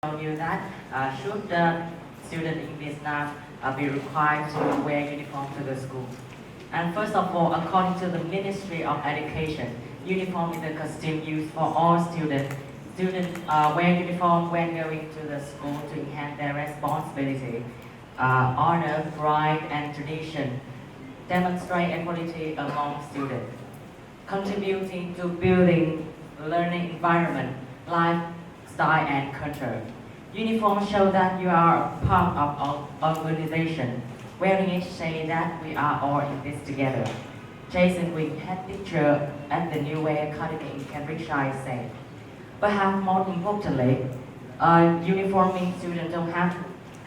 tell you that should the student in Vietnam be required to wear uniform to the school? And first of all, according to the Ministry of Education, uniform is a costume used for all students. Students wear uniform when going to the school to enhance their responsibility, honor, pride, and tradition, demonstrate equality among students, contributing to building learning environment, lifestyle, and culture. Uniform show that you are a part of our organization. Wearing it say that we are all in this together. Jason Wing had picture at the New Way Academy in Cambridgeshire said. Perhaps more importantly, uniforming students don't have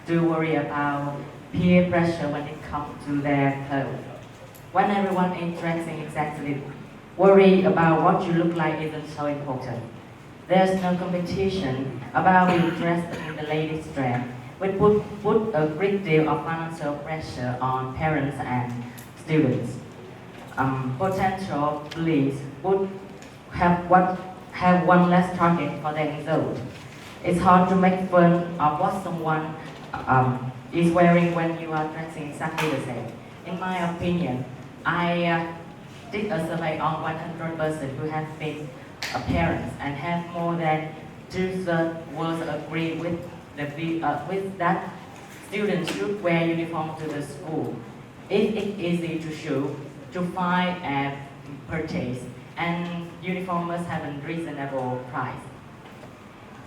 to worry about peer pressure when it comes to their clothes. When everyone is dressing exactly, worry about what you look like isn't so important. There's no competition about being dressed in the latest trend, which put a great deal of financial pressure on parents and students. Potential police would have one less target for their result. It's hard to make fun of what someone is wearing when you are dressing exactly the same. In my opinion, I did a survey on 100 persons who have been parents and have more than two-thirds was agree with that students should wear uniform to the school. If it's easy to show, to find and purchase, and uniform must have a reasonable price.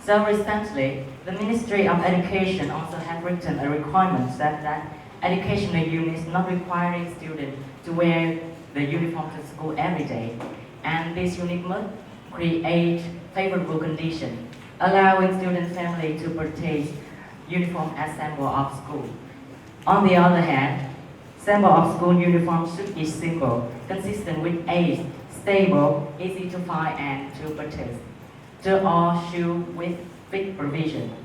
So recently, the Ministry of Education also have written a requirement that educational units not requiring students to wear the uniform to school every day, and this unit must create favorable conditions, allowing student family to purchase uniform as symbol of school. On the other hand, symbol of school uniform should be simple, consistent with age, stable, easy to find and to purchase. To all shoes with fit provision.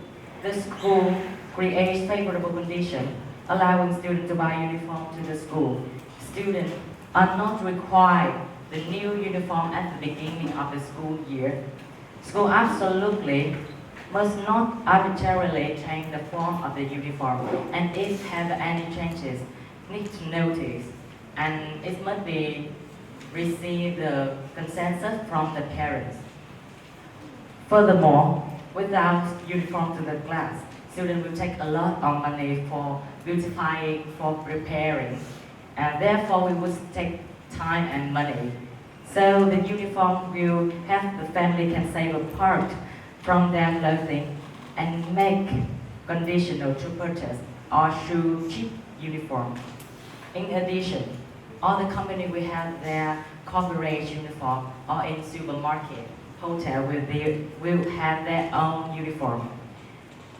The school creates favorable conditions, allowing students to buy uniform to the school. Students are not required the new uniform at the beginning of the school year. School absolutely must not arbitrarily change the form of the uniform, and if have any changes, need to notice, and it must be receive the consensus from the parents. Furthermore, without uniform to the class, students will take a lot of money for beautifying, for preparing, and therefore we would take time and money. So the uniform will have the family can save a part from their clothing and make conditional to purchase or shoe cheap uniform. In addition, all the companies will have their corporate uniform or in supermarket, hotel will have their own uniform.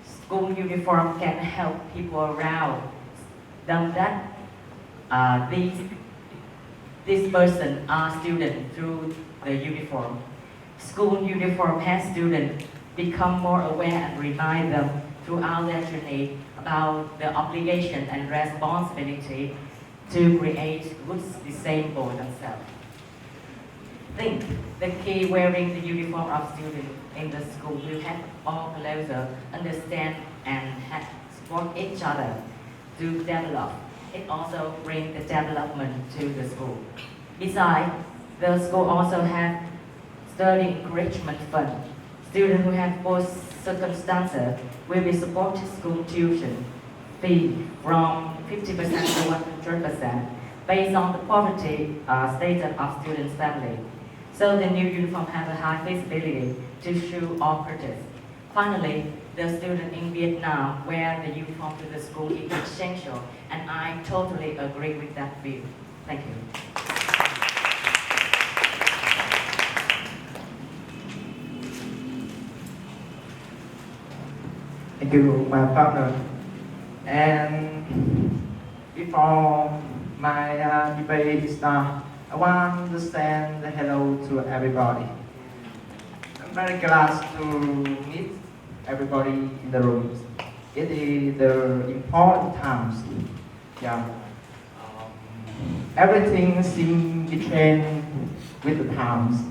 School uniform can help people around them that this person are students through the uniform. School uniform has students become more aware and remind them throughout their journey about the obligation and responsibility to create good design for themselves. Think the key wearing the uniform of students in the school will help all closer understand and support each other to develop. It also brings the development to the school. Besides, the school also has study encouragement fund. Students who have poor circumstances will be supported school tuition fee from 50% to 100% based on the poverty status of students' family. So the new uniform has a high visibility to show or purchase. Finally, the students in Vietnam wear the uniform to the school is essential, and I totally agree with that view. Thank you. Thank you, my partner. And before my debate start, I want to send a hello to everybody. I'm very glad to meet everybody in the room. It is the important times. Yeah. Everything seems to change with the times.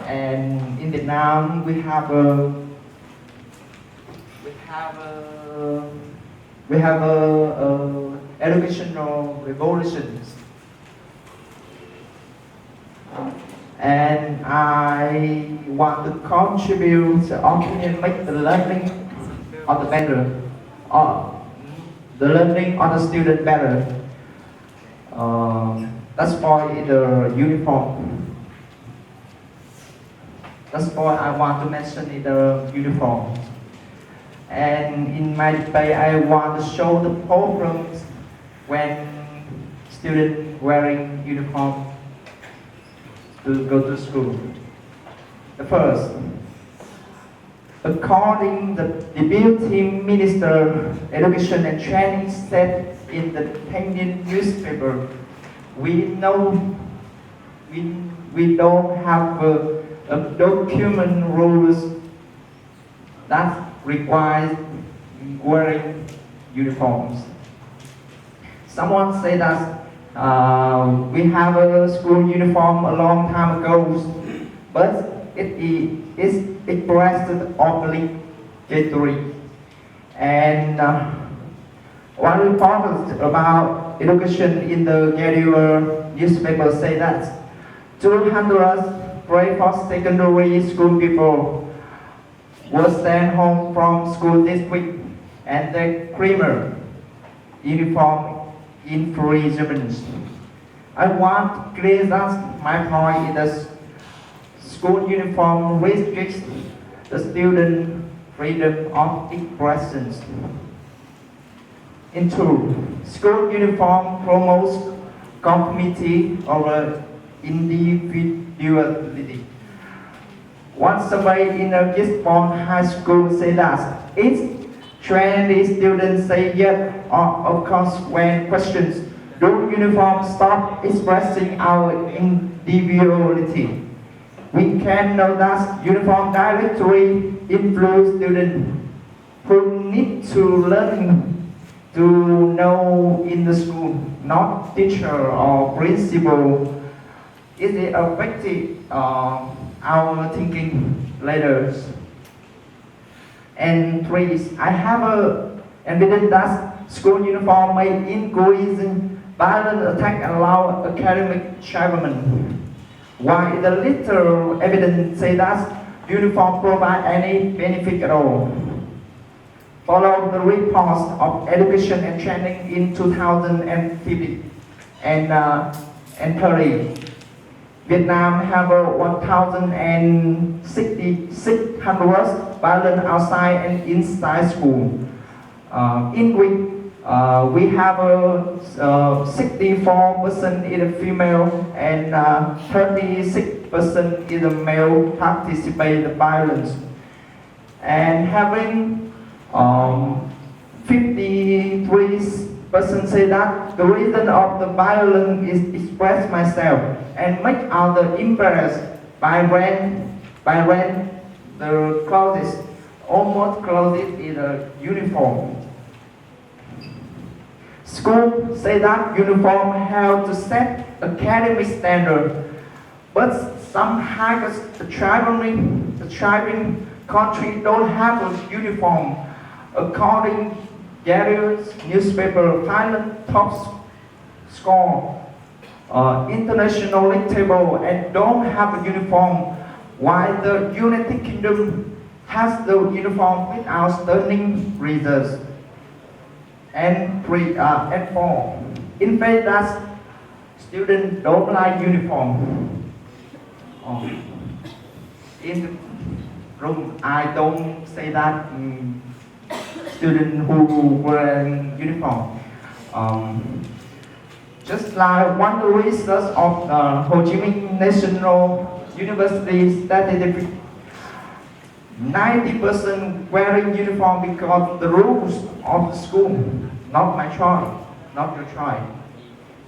And in Vietnam, we have a have a educational revolutions, and I want to contribute to opinion make the learning of the better, the learning of the student better. That's why the uniform. That's why I want to mention in the uniform. And in my debate, I want to show the problems when students wearing uniform to go to school. The first, according to the Deputy Minister Education and Training said in the Penguin newspaper, we know we don't have a document rules that requires wearing uniforms. Someone said that we have a school uniform a long time ago, but it is expressed obligatory. And one report about education in the Gabriel newspaper say that 200 grade for secondary school people were sent home from school this week, and the criminal uniform infringements. I want to clear that my point is that school uniform restricts the student freedom of expression. In two, school uniform promotes conformity over individuality. One survey in a Gisborne High School said that each 20 students say yes or of course when questions, do uniforms stop expressing our individuality? We can know that uniform directly influence students who need to learn to know in the school, not teacher or principal. It affected our thinking later. And three, I have evidence that school uniform may increase violent attack and loud academic achievement. While the little evidence say that uniform provide any benefit at all. Follow the reports of education and training in 2015 and 30. Vietnam have 1,600 violent outside and inside school. In which we have 64% in the female and 36% in the male participate in violence. And having 53% say that the reason of the violence is express myself and make others embarrassed by rent the clothes, almost clothes in a uniform. School say that uniform help to set academic standard, but some higher thriving country don't have a uniform. According Gabriel's newspaper, Thailand top score international league table and don't have a uniform, while the United Kingdom has the uniform without stunning results. And four, in fact, that students don't like uniform. In the room, I don't say that students who wear uniform. Just like one research of Ho Chi Minh National University statistic, 90% wearing uniform because of the rules of the school, not my choice, not your choice.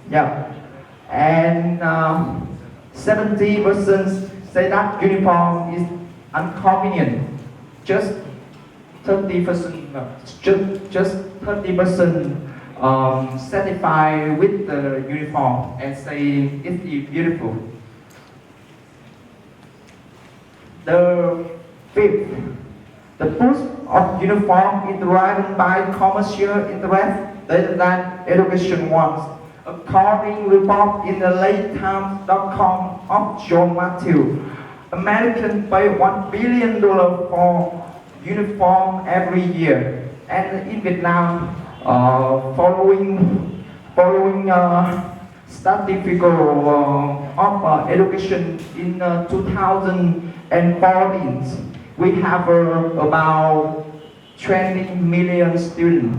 Yeah, and 70% say that uniform is inconvenient. Just 30%, just 30% satisfied with the uniform and say it's beautiful. The fifth, The push of uniform is driven by commercial interest rather than education ones. According report in the latetimes.com of John Matthew, Americans pay $1 billion for uniform every year. And in Vietnam, following statistics of education in 2014, we have about 20 million students.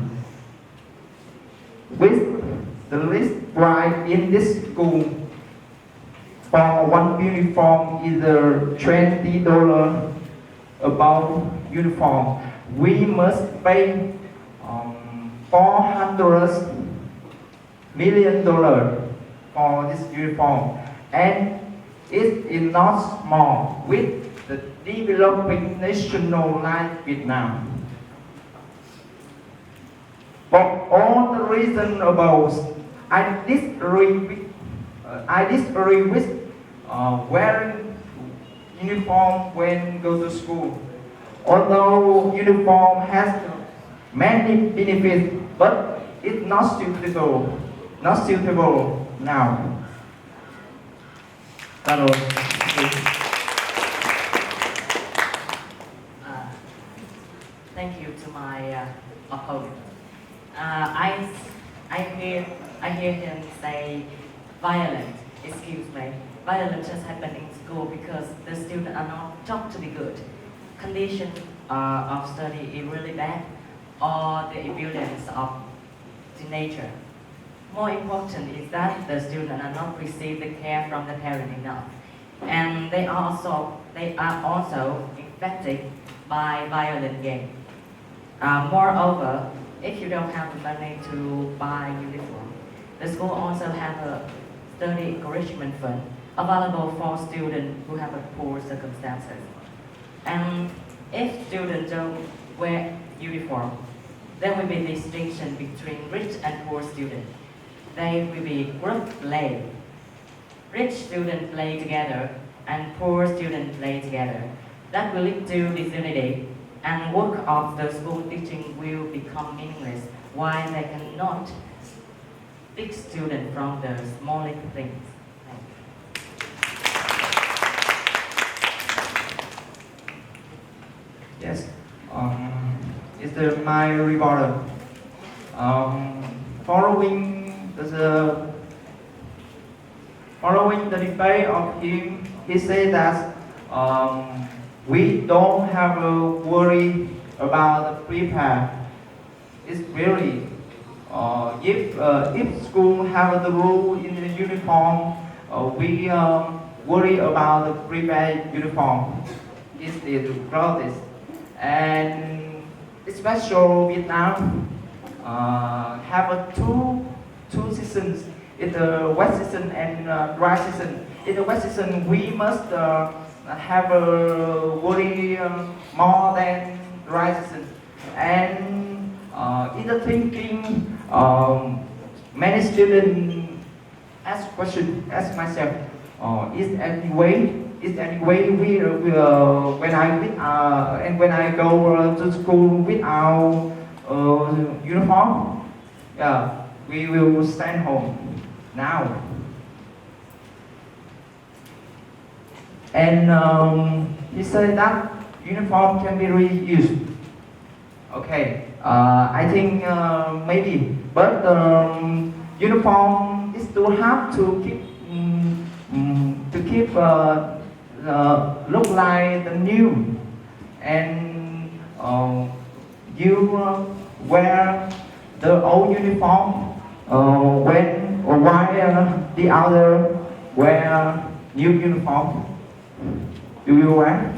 With the least price in this school for one uniform is $20 about uniform. We must pay $400 million for this uniform, and it is not small with the developing national like Vietnam. For all the reasons above, I disagree with wearing uniform when go to school. Although uniform has many benefits, but it's not suitable now. Thank you to my opponent. I hear him say violence has happened in school because the students are not taught to be good. Condition of study is really bad, or the evidence of the nature. More important is that the students are not receive the care from the parent enough, and they are also infected by violent games. Moreover, if you don't have the money to buy uniform, the school also have a study encouragement fund available for students who have a poor circumstances. And if students don't wear uniform, there will be distinction between rich and poor students. They will be group play. Rich students play together and poor students play together. That will lead to disunity, and work of the school teaching will become meaningless, while they cannot teach students from the smallest things. Yes, it's my rebuttal. Following the debate of him, he said that we don't have to worry about the prepare. It's really if school have the rule in the uniform, we worry about the prepare uniform. It's the clothes, and especially Vietnam have a two seasons. It's the wet season and dry season. In the wet season, we must have a worry more than dry season. And in the thinking, many students ask myself, is any way we when I go to school without uniform, yeah, we will stand home now. And he said that uniform can be reused. Okay, I think maybe, but uniform is too hard to keep look like the new, and you wear the old uniform while the other wear new uniform. Do you wear?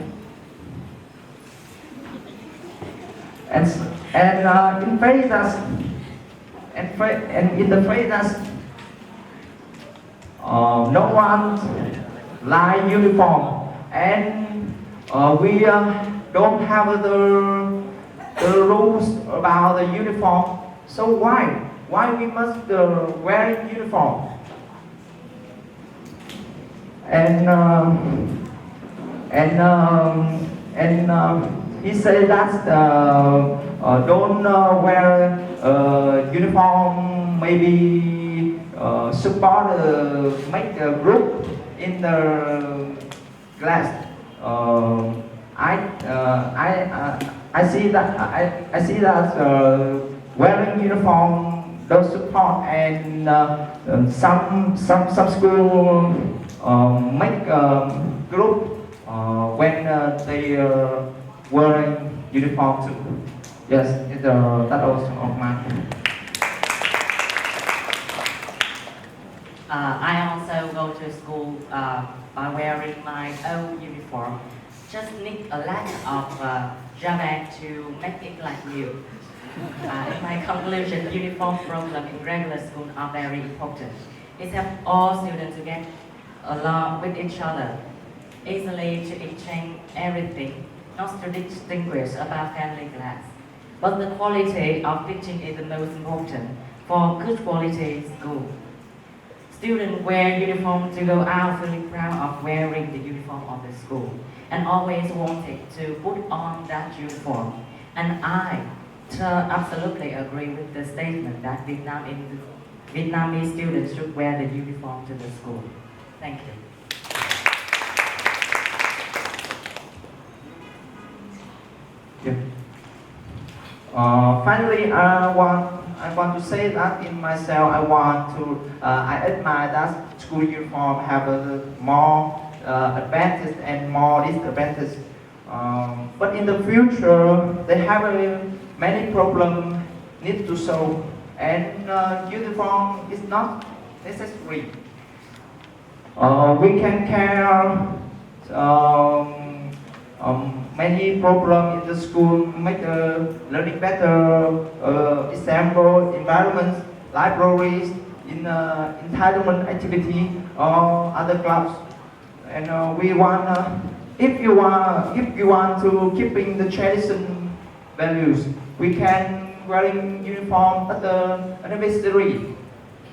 And in phrases, and in the phrases, no one like uniform, and we don't have the rules about the uniform. So why we must wear uniform? And he said that don't wear uniform, maybe support make a group in the class. I see that I see that wearing uniform don't support, and some school make group when they wearing uniform too. Yes, that was of mine. I also go to school by wearing my own uniform. Just need a lack of Java to make it like you. In my conclusion, uniform problem in regular school are very important. It helps all students to get along with each other, easily to exchange everything, not to distinguish about family class. But the quality of teaching is the most important for good quality school. Students wear uniform to go out feeling proud of wearing the uniform of the school and always wanted to put on that uniform. And I absolutely agree with the statement that Vietnamese students should wear the uniform to the school. Thank you. Yeah. Finally, I want to say that in myself, I admire that school uniform have a more advantage and more disadvantage. But in the future, they have many problems need to solve, and uniform is not necessary. We can care many problems in the school, make the learning better, example, environments, libraries, in entitlement activity, or other clubs. And we want, if you want to keeping the tradition values, we can wearing uniform at the anniversary,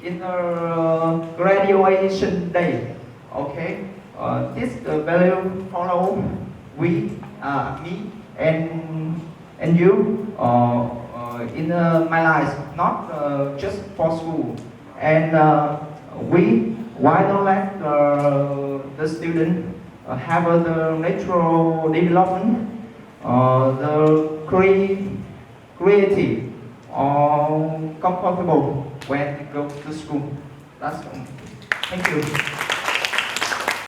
in the graduation day. Okay, this value follow we, me, and you in my life, not just for school. And why don't let the student have the natural development, the creative or comfortable when they go to school. That's thank you.